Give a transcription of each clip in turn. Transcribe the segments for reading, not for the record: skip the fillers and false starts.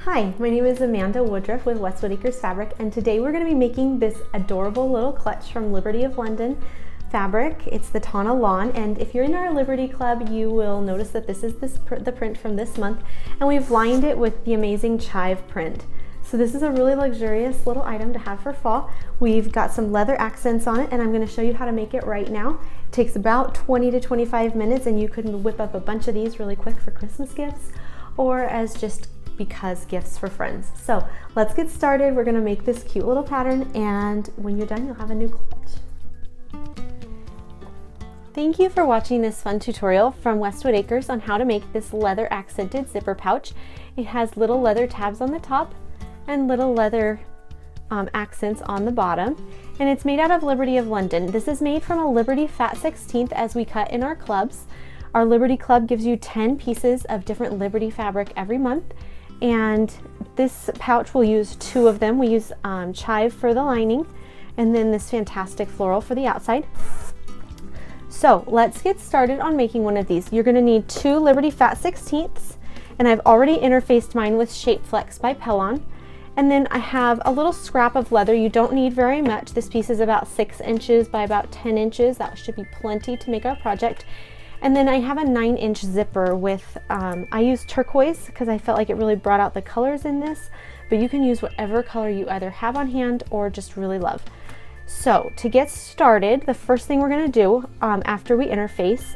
Hi, my name is Amanda Woodruff with Westwood Acres Fabric, and today we're going to be making this adorable little clutch from Liberty of London fabric. It's the Tana Lawn, and if you're in our Liberty Club, you will notice that this is the print from this month, and we've lined it with the amazing chive print. So this is a really luxurious little item to have for fall. We've got some leather accents on it, and I'm going to show you how to make it right now. It takes about 20 to 25 minutes, and you can whip up a bunch of these really quick for Christmas gifts or as just because gifts for friends. So let's get started. We're going to make this cute little pattern, and when you're done, you'll have a new clutch. Thank you for watching this fun tutorial from Westwood Acres on how to make this leather accented zipper pouch. It has little leather tabs on the top and little leather accents on the bottom, and it's made out of Liberty of London. This is made from a Liberty Fat 16th as we cut in our clubs. Our Liberty Club gives you 10 pieces of different Liberty fabric every month, and this pouch will use 2 of them. We use chive for the lining and then this fantastic floral for the outside. So let's get started on making one of these. You're going to need 2 Liberty Fat 16ths, and I've already interfaced mine with Shapeflex by Pellon. And then I have a little scrap of leather. You don't need very much. This piece is about 6 inches by about 10 inches. That should be plenty to make our project. And then I have a 9-inch zipper with, I use turquoise because I felt like it really brought out the colors in this, but you can use whatever color you either have on hand or just really love. So to get started, the first thing we're going to do after we interface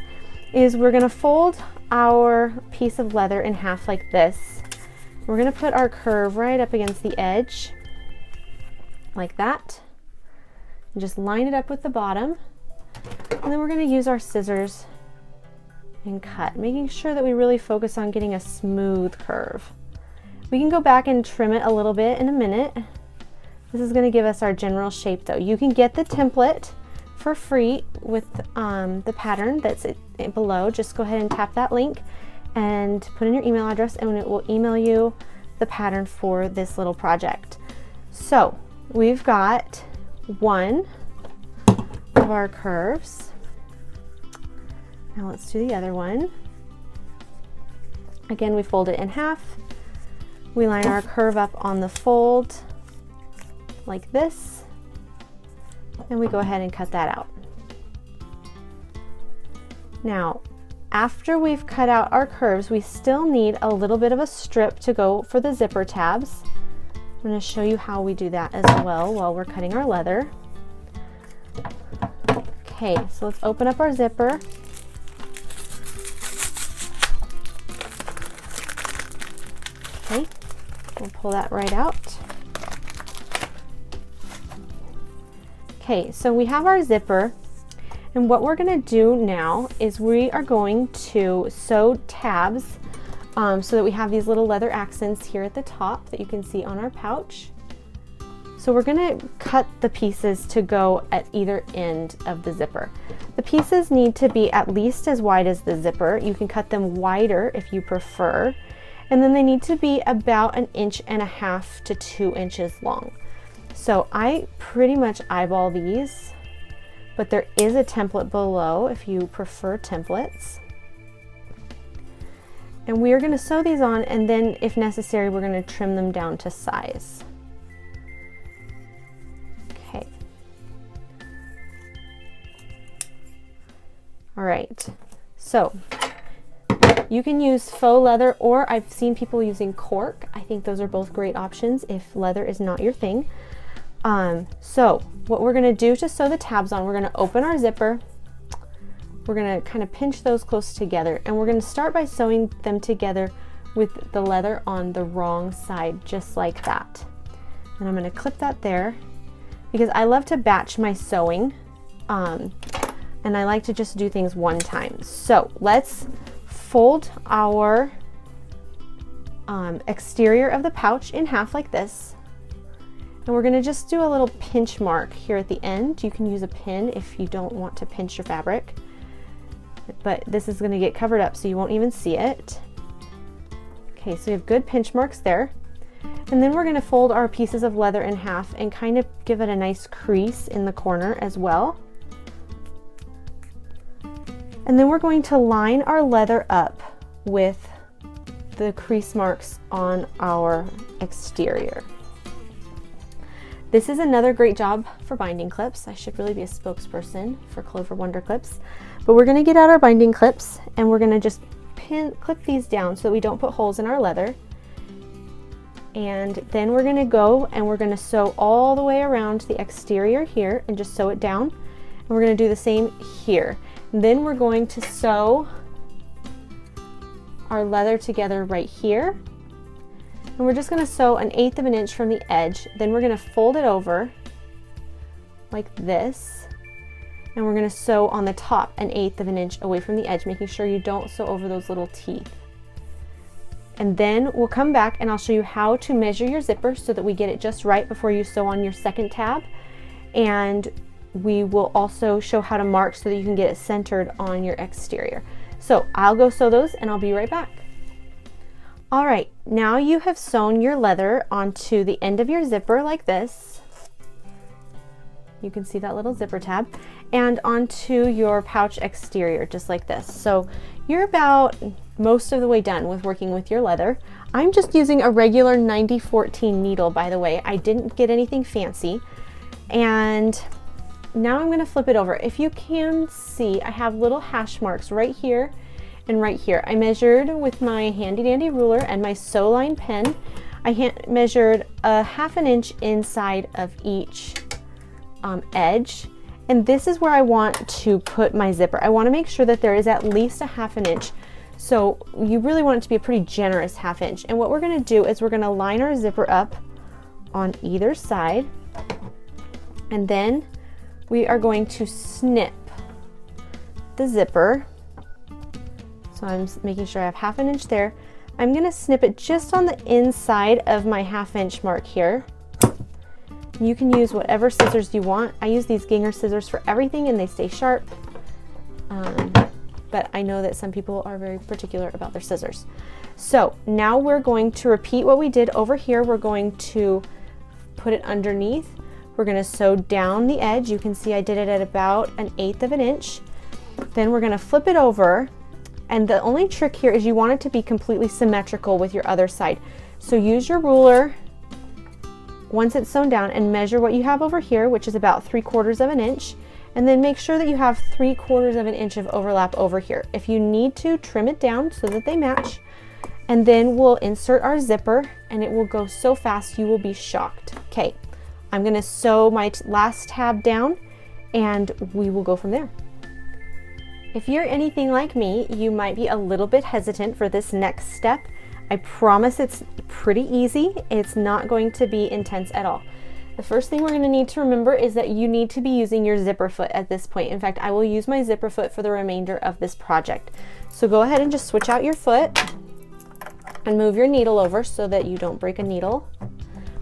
is we're going to fold our piece of leather in half like this. We're going to put our curve right up against the edge like that and just line it up with the bottom, and then we're going to use our scissors and cut, making sure that we really focus on getting a smooth curve. We can go back and trim it a little bit in a minute. This is going to give us our general shape though. You can get the template for free with the pattern that's below. Just go ahead and tap that link and put in your email address, and it will email you the pattern for this little project. So we've got one of our curves. Now let's do the other one. Again, we fold it in half. We line our curve up on the fold like this, and we go ahead and cut that out. Now, after we've cut out our curves, we still need a little bit of a strip to go for the zipper tabs. I'm going to show you how we do that as well while we're cutting our leather. Okay, so let's open up our zipper. Okay, we'll pull that right out. Okay, so we have our zipper, and what we're going to do now is we are going to sew tabs so that we have these little leather accents here at the top that you can see on our pouch. So we're going to cut the pieces to go at either end of the zipper. The pieces need to be at least as wide as the zipper. You can cut them wider if you prefer. And then they need to be about 1.5 inches to 2 inches long. So I pretty much eyeball these, but there is a template below if you prefer templates. And we are going to sew these on, and then if necessary, we're going to trim them down to size. Okay. All right. So you can use faux leather, or I've seen people using cork. I think those are both great options if leather is not your thing. So what we're going to do to sew the tabs on, we're going to open our zipper. We're going to kind of pinch those close together, and we're going to start by sewing them together with the leather on the wrong side, just like that. And I'm going to clip that there because I love to batch my sewing, and I like to just do things one time. So let's fold our exterior of the pouch in half like this, and we're going to just do a little pinch mark here at the end. You can use a pin if you don't want to pinch your fabric, but this is going to get covered up so you won't even see it. Okay, so we have good pinch marks there, and then we're going to fold our pieces of leather in half and kind of give it a nice crease in the corner as well. And then we're going to line our leather up with the crease marks on our exterior. This is another great job for binding clips. I should really be a spokesperson for Clover Wonder Clips. But we're going to get out our binding clips and we're going to just clip these down so that we don't put holes in our leather. And then we're going to go and we're going to sew all the way around the exterior here and just sew it down. And we're going to do the same here. And then we're going to sew our leather together right here. And we're just going to sew 1/8 of an inch from the edge. Then we're going to fold it over like this. And we're going to sew on the top 1/8 of an inch away from the edge, making sure you don't sew over those little teeth. And then we'll come back and I'll show you how to measure your zipper so that we get it just right before you sew on your second tab. And we will also show how to mark so that you can get it centered on your exterior. So I'll go sew those and I'll be right back. All right, now you have sewn your leather onto the end of your zipper like this. You can see that little zipper tab, and onto your pouch exterior just like this. So you're about most of the way done with working with your leather. I'm just using a regular 9014 needle, by the way. I didn't get anything fancy. And now I'm going to flip it over. If you can see, I have little hash marks right here and right here. I measured with my handy dandy ruler and my sew line pen. I measured 1/2 inch inside of each edge, and this is where I want to put my zipper. I want to make sure that there is at least 1/2 inch. So you really want it to be a pretty generous 1/2 inch. And what we're going to do is we're going to line our zipper up on either side, and then we are going to snip the zipper. So I'm making sure I have 1/2 inch there. I'm going to snip it just on the inside of my 1/2 inch mark here. You can use whatever scissors you want. I use these Ginger scissors for everything and they stay sharp. But I know that some people are very particular about their scissors. So now we're going to repeat what we did over here. We're going to put it underneath. We're going to sew down the edge. You can see I did it at about 1/8 of an inch. Then we're going to flip it over. And the only trick here is you want it to be completely symmetrical with your other side. So use your ruler once it's sewn down and measure what you have over here, which is about 3/4 of an inch. And then make sure that you have 3/4 of an inch of overlap over here. If you need to, trim it down so that they match. And then we'll insert our zipper and it will go so fast you will be shocked. Okay, I'm going to sew my last tab down and we will go from there. If you're anything like me, you might be a little bit hesitant for this next step. I promise it's pretty easy. It's not going to be intense at all. The first thing we're going to need to remember is that you need to be using your zipper foot at this point. In fact, I will use my zipper foot for the remainder of this project. So go ahead and just switch out your foot and move your needle over so that you don't break a needle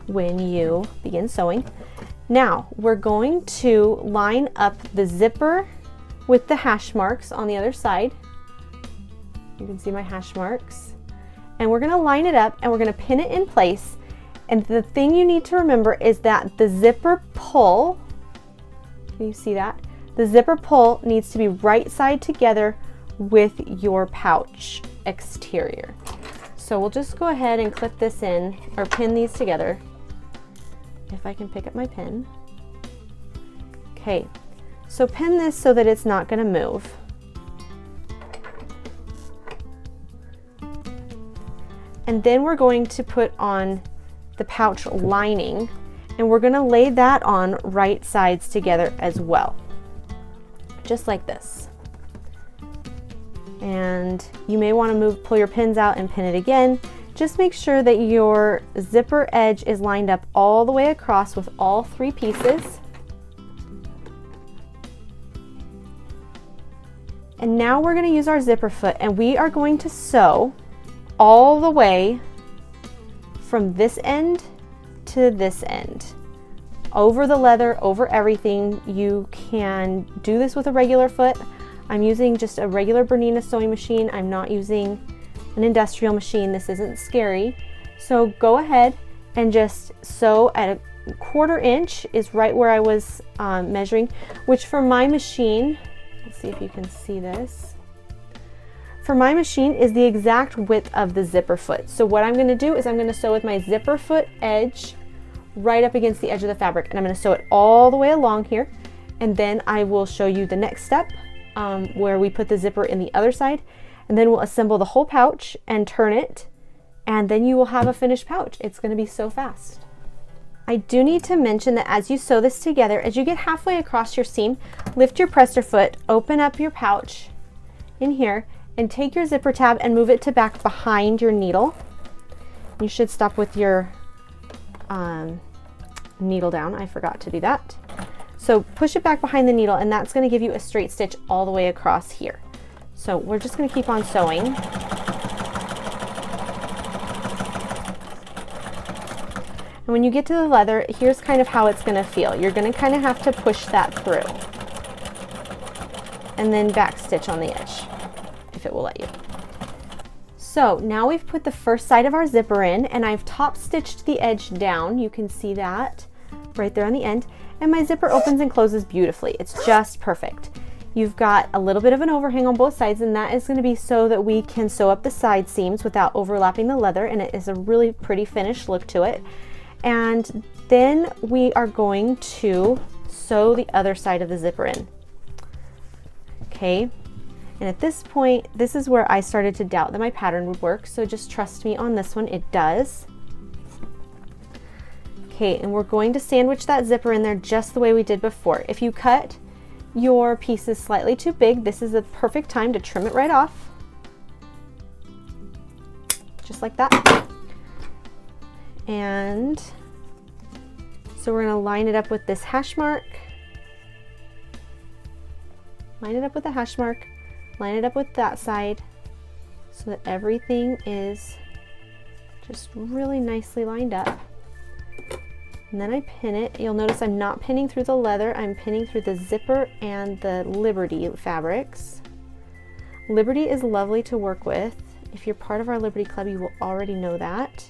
when you begin sewing. Now, we're going to line up the zipper with the hash marks on the other side. You can see my hash marks. And we're going to line it up and we're going to pin it in place. And the thing you need to remember is that the zipper pull, can you see that? The zipper pull needs to be right side together with your pouch exterior. So we'll just go ahead and clip this in, or pin these together. If I can pick up my pin. Okay, so pin this so that it's not going to move. And then we're going to put on the pouch lining, and we're going to lay that on right sides together as well, just like this. And you may want to pull your pins out and pin it again. Just make sure that your zipper edge is lined up all the way across with all three pieces. And now we're going to use our zipper foot and we are going to sew all the way from this end to this end. Over the leather, over everything. You can do this with a regular foot. I'm using just a regular Bernina sewing machine. I'm not using an industrial machine. This isn't scary. So go ahead and just sew at 1/4 inch is right where I was measuring, which for my machine, let's see if you can see this. for my machine is the exact width of the zipper foot. So what I'm going to do is I'm going to sew with my zipper foot edge right up against the edge of the fabric, and I'm going to sew it all the way along here, and then I will show you the next step where we put the zipper in the other side, and then we'll assemble the whole pouch and turn it, and then you will have a finished pouch. It's going to be so fast. I do need to mention that as you sew this together, as you get halfway across your seam, lift your presser foot, open up your pouch in here, and take your zipper tab and move it to back behind your needle. You should stop with your needle down. I forgot to do that. So push it back behind the needle, and that's going to give you a straight stitch all the way across here. So we're just going to keep on sewing. And when you get to the leather, here's kind of how it's going to feel. You're going to kind of have to push that through and then back stitch on the edge if it will let you. So now we've put the first side of our zipper in, and I've top stitched the edge down. You can see that right there on the end, and my zipper opens and closes beautifully. It's just perfect. You've got a little bit of an overhang on both sides, and that is going to be so that we can sew up the side seams without overlapping the leather, and it is a really pretty finished look to it. And then we are going to sew the other side of the zipper in. Okay, and at this point, this is where I started to doubt that my pattern would work, so just trust me on this one, it does. Okay, and we're going to sandwich that zipper in there just the way we did before. If you cut your pieces slightly too big, this is the perfect time to trim it right off. Just like that. And so we're going to line it up with this hash mark. Line it up with the hash mark. Line it up with that side so that everything is just really nicely lined up. And then I pin it. You'll notice I'm not pinning through the leather, I'm pinning through the zipper and the Liberty fabrics. Liberty is lovely to work with. If you're part of our Liberty Club, you will already know that.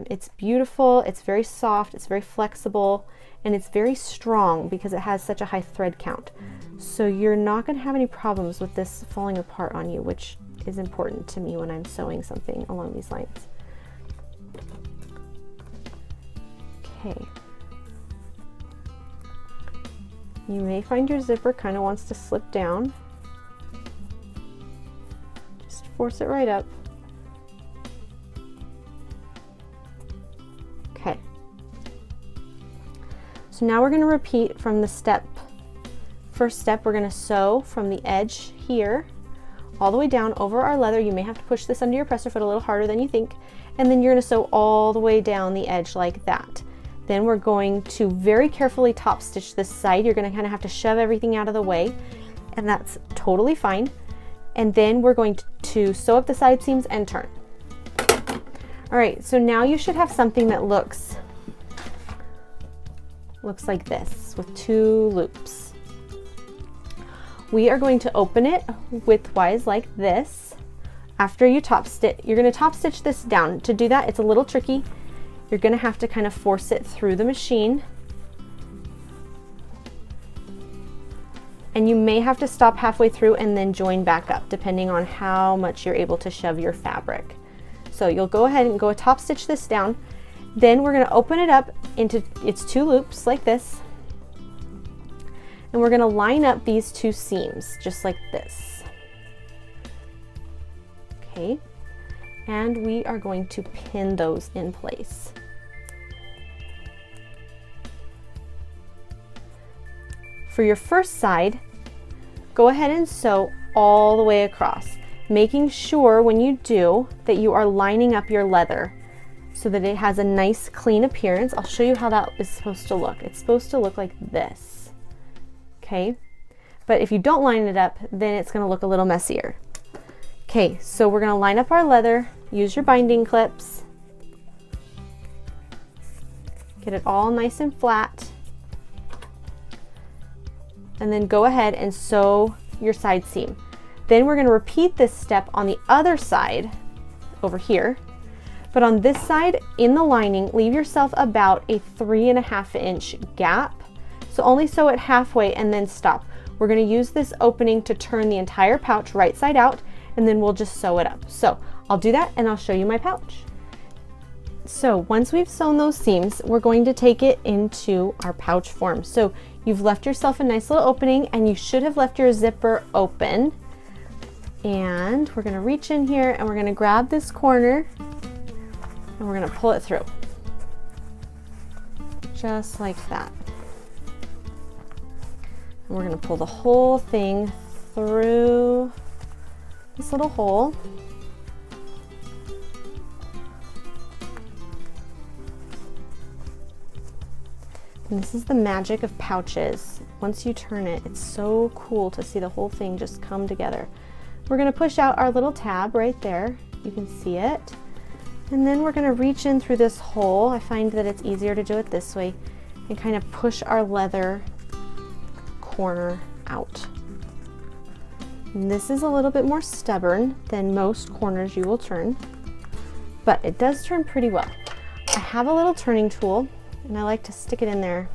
It's beautiful, it's very soft, it's very flexible, and it's very strong because it has such a high thread count. So you're not going to have any problems with this falling apart on you, which is important to me when I'm sewing something along these lines. Okay. You may find your zipper kind of wants to slip down. Just force it right up. Okay. So now we're going to repeat from the first step. We're going to sew from the edge here all the way down over our leather. You may have to push this under your presser foot a little harder than you think, and then you're going to sew all the way down the edge like that. Then we're going to very carefully top stitch this side. You're going to kind of have to shove everything out of the way, and that's totally fine. And then we're going to sew up the side seams and turn. All right, so now you should have something that looks like this with two loops. We are going to open it widthwise like this. After you top stitch, you're going to top stitch this down. To do that, it's a little tricky. You're going to have to kind of force it through the machine. And you may have to stop halfway through and then join back up, depending on how much you're able to shove your fabric. So you'll go ahead and go top stitch this down. Then we're going to open it up into its two loops like this. And we're going to line up these two seams just like this. Okay. And we are going to pin those in place. For your first side, go ahead and sew all the way across, making sure when you do that you are lining up your leather so that it has a nice clean appearance. I'll show you how that is supposed to look. It's supposed to look like this, okay? But if you don't line it up, then it's gonna look a little messier. Okay, so we're gonna line up our leather, use your binding clips, get it all nice and flat, and then go ahead and sew your side seam. Then we're going to repeat this step on the other side over here, but on this side in the lining, leave yourself about a 3.5 inch gap. So only sew it halfway and then stop. We're going to use this opening to turn the entire pouch right side out, and then we'll just sew it up. So I'll do that and I'll show you my pouch. So once we've sewn those seams, we're going to take it into our pouch form. So you've left yourself a nice little opening, and you should have left your zipper open. And we're gonna reach in here and we're gonna grab this corner and we're gonna pull it through. Just like that. And we're gonna pull the whole thing through this little hole. And this is the magic of pouches. Once you turn it, it's so cool to see the whole thing just come together. We're gonna push out our little tab right there. You can see it. And then we're gonna reach in through this hole. I find that it's easier to do it this way, and kind of push our leather corner out. And this is a little bit more stubborn than most corners you will turn, but it does turn pretty well. I have a little turning tool, and I like to stick it in there.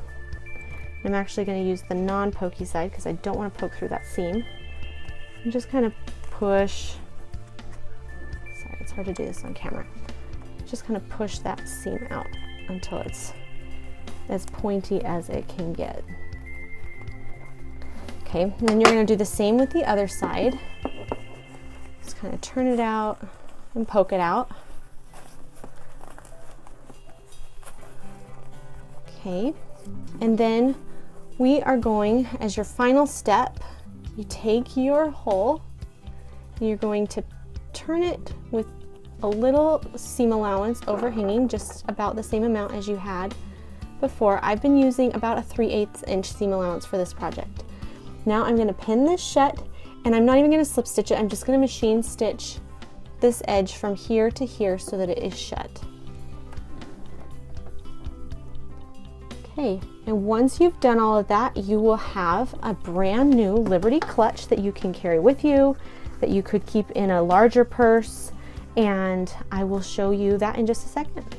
I'm actually going to use the non-pokey side because I don't want to poke through that seam. And just kind of push, sorry, it's hard to do this on camera. Just kind of push that seam out until it's as pointy as it can get. Okay, and then you're going to do the same with the other side. Just kind of turn it out and poke it out. Okay, and then we are going, as your final step, you take your hole and you're going to turn it with a little seam allowance overhanging, just about the same amount as you had before. I've been using about a 3/8 inch seam allowance for this project. Now I'm going to pin this shut, and I'm not even going to slip stitch it. I'm just going to machine stitch this edge from here to here so that it is shut. Okay, and once you've done all of that, you will have a brand new Liberty clutch that you can carry with you, that you could keep in a larger purse, and I will show you that in just a second.